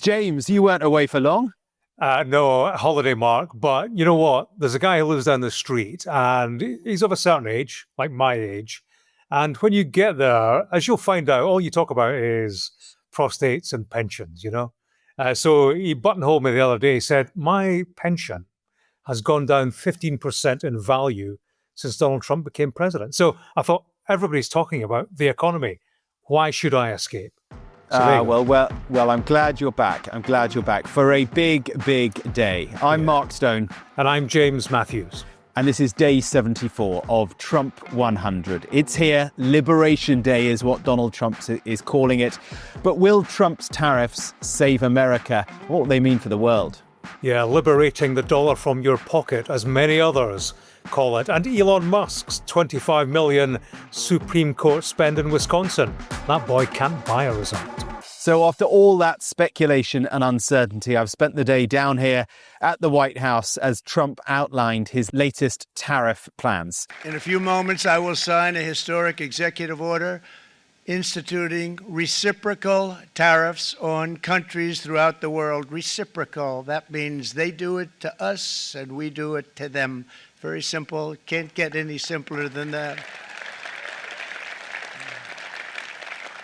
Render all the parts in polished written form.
James, you weren't away for long. No, holiday, Mark. But you know what? There's a guy who lives down the street and he's of a certain age, like my age. And when you get there, as you'll find out, all you talk about is prostates and pensions, So he buttonholed me the other day. He said, my pension has gone down 15% in value since Donald Trump became president. So I thought, everybody's talking about the economy. Why should I escape? Well, I'm glad you're back. I'm glad you're back for a big, big day. I'm Mark Stone. And I'm James Matthews. And this is day 74 of Trump 100. It's here. Liberation Day is what Donald Trump is calling it. But will Trump's tariffs save America? What will they mean for the world? Yeah, liberating the dollar from your pocket, as many others call it. And Elon Musk's $25 million Supreme Court spend in Wisconsin. That boy can't buy a result. So after all that speculation and uncertainty, I've spent the day down here at the White House as Trump outlined his latest tariff plans. In a few moments, I will sign a historic executive order instituting reciprocal tariffs on countries throughout the world. Reciprocal, that means they do it to us and we do it to them. Very simple, can't get any simpler than that.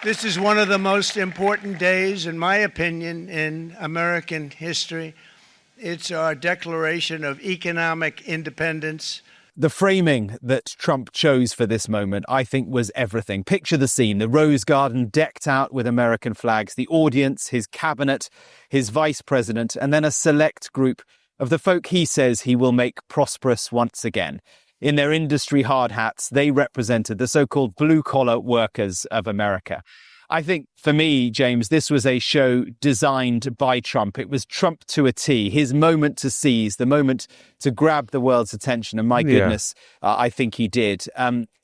This is one of the most important days, in my opinion, in American history. It's our declaration of economic independence. The framing that Trump chose for this moment, I think, was everything. Picture the scene, the Rose Garden decked out with American flags, the audience, his cabinet, his vice president, and then a select group of the folk he says he will make prosperous once again. In their industry hard hats, they represented the so-called blue-collar workers of America. I think, for me, James, this was a show designed by Trump. It was Trump to a T, his moment to seize, the moment to grab the world's attention. And my goodness, I think he did.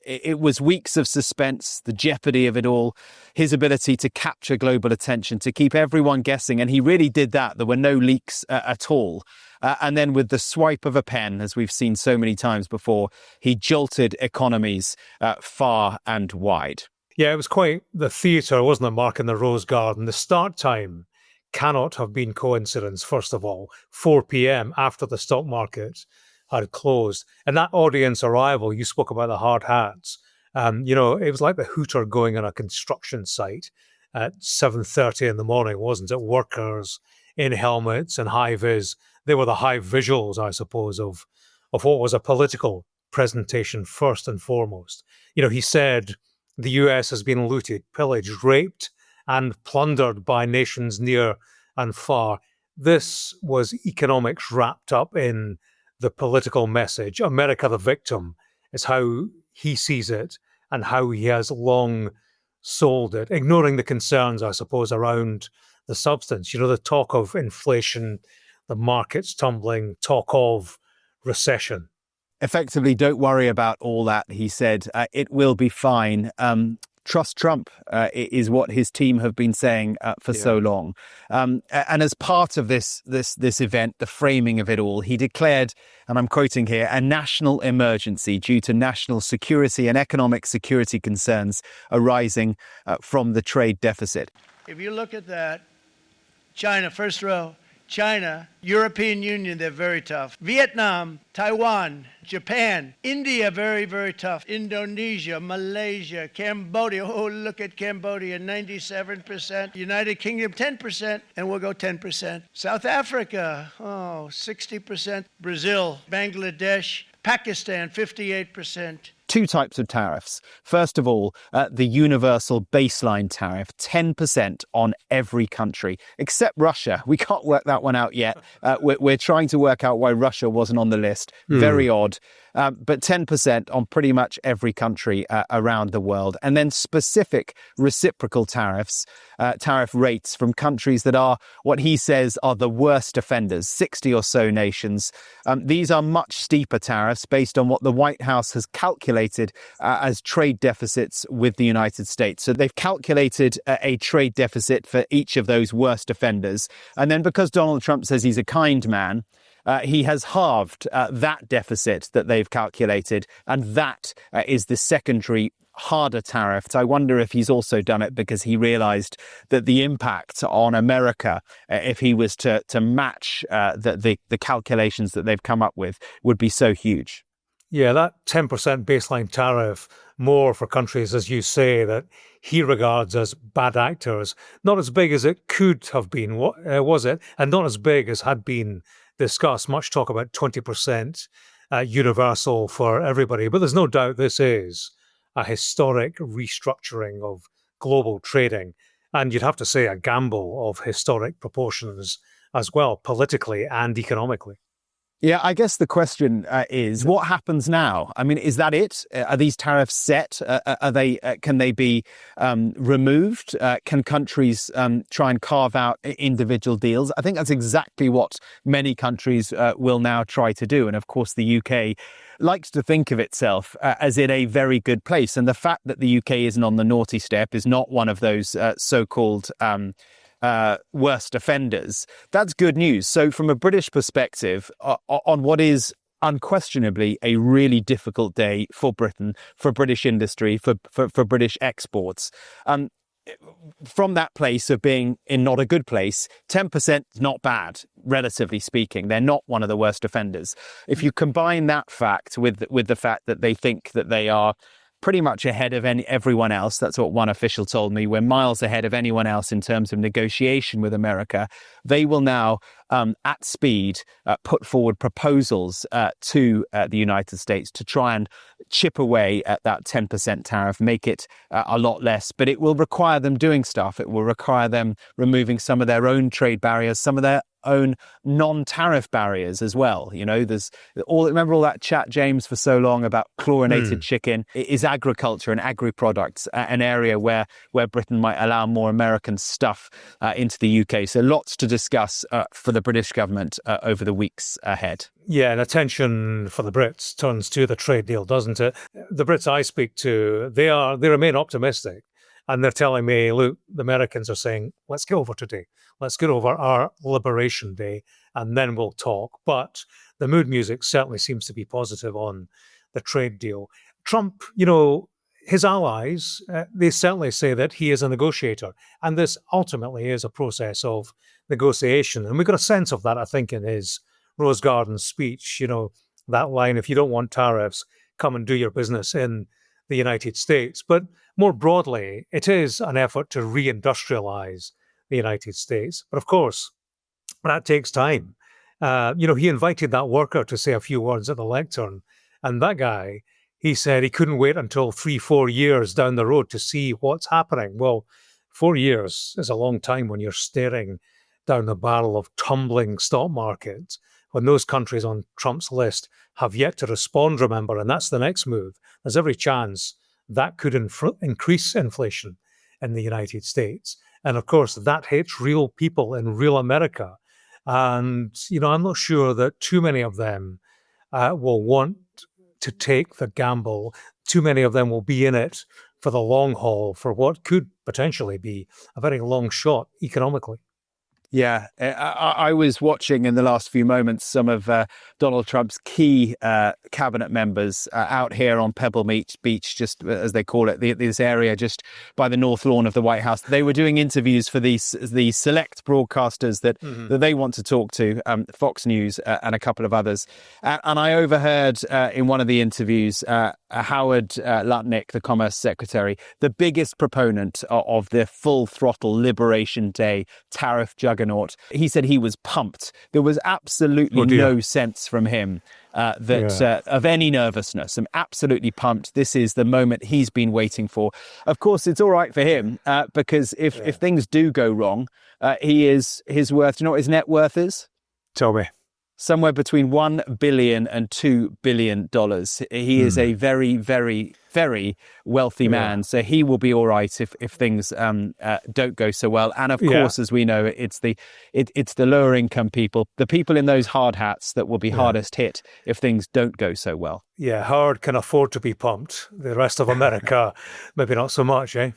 It was weeks of suspense, the jeopardy of it all, his ability to capture global attention, to keep everyone guessing. And he really did that. There were no leaks at all. And then with the swipe of a pen, as we've seen so many times before, he jolted economies far and wide. Yeah, it was quite the theatre, wasn't it, Mark, in the Rose Garden? The start time cannot have been coincidence, first of all. 4 p.m. after the stock market had closed. And that audience arrival, you spoke about the hard hats. It was like the hooter going on a construction site at 7:30 in the morning, wasn't it? Workers in helmets and high-vis. They were the high visuals, I suppose, of what was a political presentation first and foremost. He said the US has been looted, pillaged, raped, and plundered by nations near and far. This was economics wrapped up in the political message. America the victim is how he sees it and how he has long sold it, ignoring the concerns, I suppose, around the substance. The talk of inflation, the markets tumbling, talk of recession. Effectively, don't worry about all that, he said. It will be fine. Trust Trump is what his team have been saying for so long. And as part of this event, the framing of it all, he declared, and I'm quoting here, a national emergency due to national security and economic security concerns arising from the trade deficit. If you look at that, China, first row, China, European Union, they're very tough. Vietnam, Taiwan, Japan, India, very, very tough. Indonesia, Malaysia, Cambodia. Oh, look at Cambodia, 97%. United Kingdom, 10%, and we'll go 10%. South Africa, 60%. Brazil, Bangladesh, Pakistan, 58%. Two types of tariffs. First of all, the universal baseline tariff, 10% on every country, except Russia. We can't work that one out yet. We're trying to work out why Russia wasn't on the list. Very odd. But 10% on pretty much every country around the world. And then specific reciprocal tariffs, tariff rates from countries that are what he says are the worst offenders, 60 or so nations. These are much steeper tariffs based on what the White House has calculated as trade deficits with the United States. So they've calculated a trade deficit for each of those worst offenders. And then because Donald Trump says he's a kind man, he has halved that deficit that they've calculated. And that is the secondary harder tariffs. I wonder if he's also done it because he realized that the impact on America, if he was to match the calculations that they've come up with, would be so huge. Yeah, that 10% baseline tariff, more for countries, as you say, that he regards as bad actors, not as big as it could have been, was it? And not as big as had been discussed. Much talk about 20% universal for everybody. But there's no doubt this is a historic restructuring of global trading. And you'd have to say a gamble of historic proportions as well, politically and economically. Yeah, I guess the question is, what happens now? I mean, is that it? Are these tariffs set? Are they? Can they be removed? Can countries try and carve out individual deals? I think that's exactly what many countries will now try to do. And of course, the UK likes to think of itself as in a very good place. And the fact that the UK isn't on the naughty step is not one of those so-called worst offenders. That's good news. So from a British perspective, on what is unquestionably a really difficult day for Britain, for British industry, for British exports, from that place of being in not a good place, 10% is not bad, relatively speaking. They're not one of the worst offenders. If you combine that fact with the fact that they think that they are pretty much ahead of everyone else. That's what one official told me. We're miles ahead of anyone else in terms of negotiation with America. They will now, at speed, put forward proposals to the United States to try and chip away at that 10% tariff, make it a lot less. But it will require them doing stuff. It will require them removing some of their own trade barriers, some of their own non-tariff barriers as well. You know, remember all that chat, James, for so long about chlorinated chicken. Is agriculture and agri-products an area where Britain might allow more American stuff into the UK? So lots to discuss for the British government over the weeks ahead. Yeah, and attention for the Brits turns to the trade deal, doesn't it? The Brits I speak to, they remain optimistic. And they're telling me, look, the Americans are saying, let's get over today. Let's get over our Liberation Day, and then we'll talk. But the mood music certainly seems to be positive on the trade deal. Trump, his allies, they certainly say that he is a negotiator. And this ultimately is a process of negotiation. And we got a sense of that, I think, in his Rose Garden speech. That line, if you don't want tariffs, come and do your business in the United States. But more broadly, it is an effort to reindustrialize the United States. But of course, that takes time. He invited that worker to say a few words at the lectern. And that guy, he said he couldn't wait until 3-4 years down the road to see what's happening. Well, 4 years is a long time when you're staring down the barrel of tumbling stock markets, when those countries on Trump's list have yet to respond, remember, and that's the next move. There's every chance that could increase inflation in the United States. And of course, that hits real people in real America. And, I'm not sure that too many of them will want to take the gamble. Too many of them will be in it for the long haul, for what could potentially be a very long shot economically. Yeah, I was watching in the last few moments some of Donald Trump's key cabinet members out here on Pebble Beach, just as they call it, this area just by the north lawn of the White House. They were doing interviews for these select broadcasters that they want to talk to, Fox News and a couple of others. And I overheard in one of the interviews Howard Lutnick, the Commerce Secretary, the biggest proponent of the full throttle Liberation Day tariff juggernaut. He said he was pumped. There was absolutely no sense from him of any nervousness. I'm absolutely pumped. This is the moment he's been waiting for. Of course, it's all right for him because if things do go wrong, his worth. Do you know what his net worth is? Tell me. Somewhere between $1 billion and $2 billion. He is a very, very, very wealthy man. So he will be all right if things don't go so well. And of course, as we know, it's the lower income people, the people in those hard hats that will be hardest hit if things don't go so well. Yeah, Howard can afford to be pumped. The rest of America, maybe not so much, eh?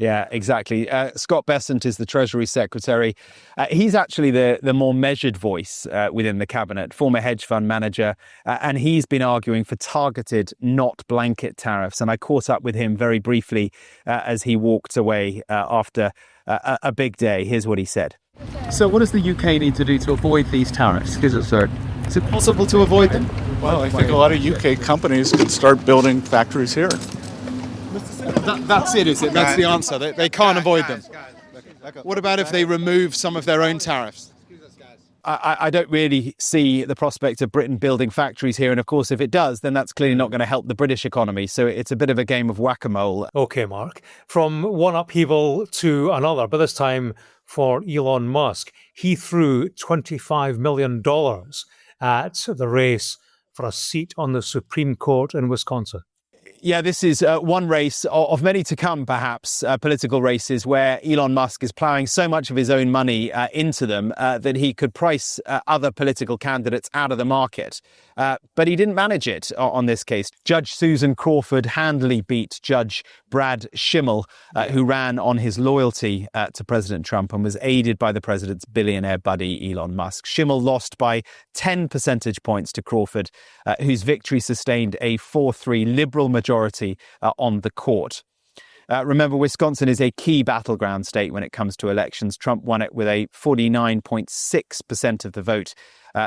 Yeah, exactly. Scott Bessent is the Treasury Secretary. He's actually the more measured voice within the cabinet, former hedge fund manager, and he's been arguing for targeted, not blanket tariffs. And I caught up with him very briefly as he walked away after a big day. Here's what he said. So what does the UK need to do to avoid these tariffs? Is it possible to avoid them? Well, I think a lot of UK companies can start building factories here. That's it, is it? That's the answer. They can't avoid them. What about if they remove some of their own tariffs? I don't really see the prospect of Britain building factories here. And of course, if it does, then that's clearly not going to help the British economy. So it's a bit of a game of whack-a-mole. Okay, Mark. From one upheaval to another, but this time for Elon Musk. He threw $25 million at the race for a seat on the Supreme Court in Wisconsin. Yeah, this is one race of many to come, perhaps, political races where Elon Musk is ploughing so much of his own money into them that he could price other political candidates out of the market. But he didn't manage it on this case. Judge Susan Crawford handily beat Judge Brad Schimmel, who ran on his loyalty to President Trump and was aided by the president's billionaire buddy, Elon Musk. Schimmel lost by 10 percentage points to Crawford, whose victory sustained a 4-3 Liberal majority on the court. Remember, Wisconsin is a key battleground state when it comes to elections. Trump won it with a 49.6% of the vote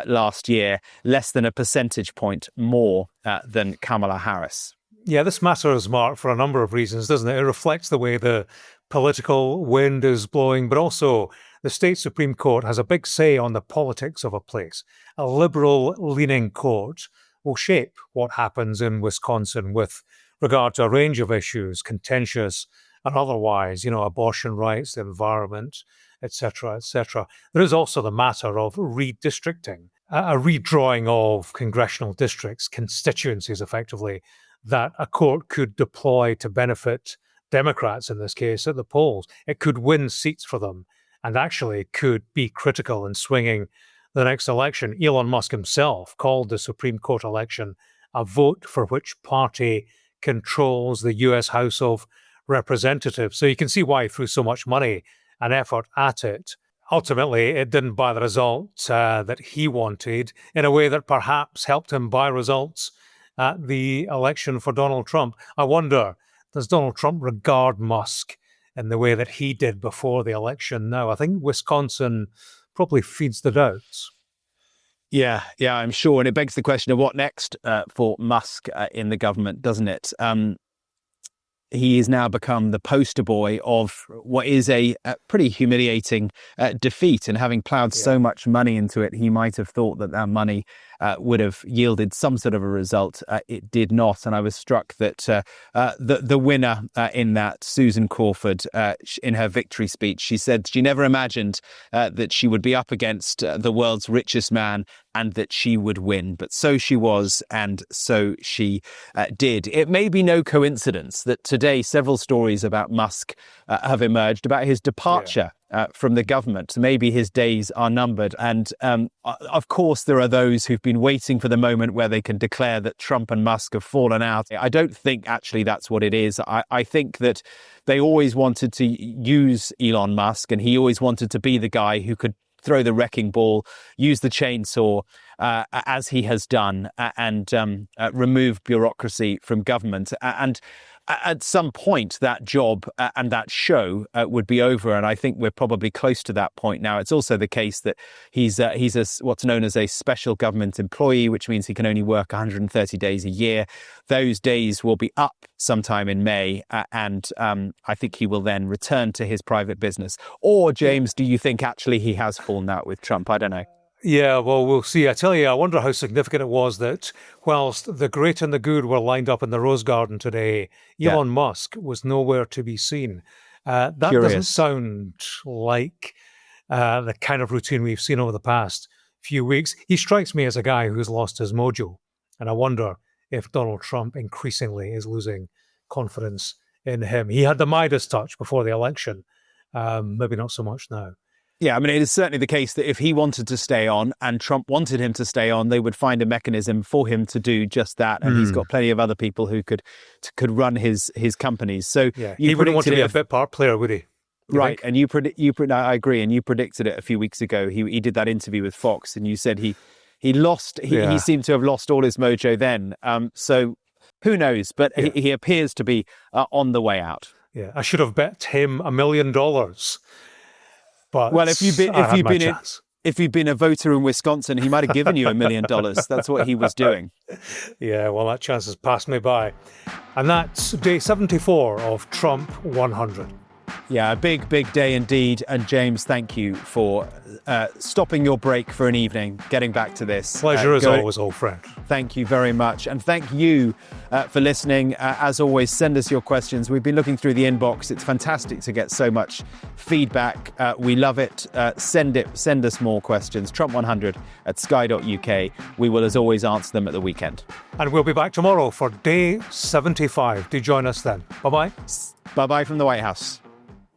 last year, less than a percentage point more than Kamala Harris. Yeah, this matters, Mark, for a number of reasons, doesn't it? It reflects the way the political wind is blowing, but also the state Supreme Court has a big say on the politics of a place. A liberal-leaning court will shape what happens in Wisconsin with regard to a range of issues, contentious and otherwise, abortion rights, the environment, etc., etc. There is also the matter of redistricting, a redrawing of congressional districts, constituencies effectively, that a court could deploy to benefit Democrats in this case at the polls. It could win seats for them and actually could be critical in swinging the next election. Elon Musk himself called the Supreme Court election a vote for which party controls the US House of Representatives. So you can see why he threw so much money and effort at it. Ultimately, it didn't buy the result that he wanted in a way that perhaps helped him buy results at the election for Donald Trump. I wonder, does Donald Trump regard Musk in the way that he did before the election now? I think Wisconsin probably feeds the doubts. Yeah, I'm sure. And it begs the question of what next for Musk in the government, doesn't it? He has now become the poster boy of what is a pretty humiliating defeat. And having ploughed so much money into it, he might have thought that money would have yielded some sort of a result. It did not. And I was struck that the winner in that, Susan Crawford, in her victory speech, she said she never imagined that she would be up against the world's richest man and that she would win. But so she was, and so she did. It may be no coincidence that today several stories about Musk have emerged about his departure from the government. Maybe his days are numbered. And of course, there are those who've been waiting for the moment where they can declare that Trump and Musk have fallen out. I don't think actually that's what it is. I think that they always wanted to use Elon Musk, and he always wanted to be the guy who could throw the wrecking ball, use the chainsaw, as he has done, and remove bureaucracy from government. And at some point, that job and that show would be over. And I think we're probably close to that point now. It's also the case that he's what's known as a special government employee, which means he can only work 130 days a year. Those days will be up sometime in May. And I think he will then return to his private business. Or, James, do you think actually he has fallen out with Trump? I don't know. Yeah, well, we'll see. I tell you, I wonder how significant it was that whilst the great and the good were lined up in the Rose Garden today, Elon Musk was nowhere to be seen. That doesn't sound like the kind of routine we've seen over the past few weeks. He strikes me as a guy who's lost his mojo. And I wonder if Donald Trump increasingly is losing confidence in him. He had the Midas touch before the election. Maybe not so much now. Yeah, I mean, it is certainly the case that if he wanted to stay on and Trump wanted him to stay on, they would find a mechanism for him to do just that. And he's got plenty of other people who could run his companies. So he wouldn't want to be a bit part player, would he? Right, and I agree, and you predicted it a few weeks ago. He did that interview with Fox, and you said he seemed to have lost all his mojo then. So who knows? But he appears to be on the way out. Yeah, I should have bet him $1 million. But well, if you'd been a voter in Wisconsin, he might have given you $1 million. That's what he was doing. Yeah, well, that chance has passed me by. And that's day 74 of Trump 100. Yeah, a big, big day indeed. And James, thank you for stopping your break for an evening, getting back to this. Pleasure as always, old friend. Thank you very much. And thank you for listening. As always, send us your questions. We've been looking through the inbox. It's fantastic to get so much feedback. We love it. Send us more questions. Trump100 at sky.uk. We will, as always, answer them at the weekend. And we'll be back tomorrow for day 75. Do join us then. Bye-bye. Bye-bye from the White House.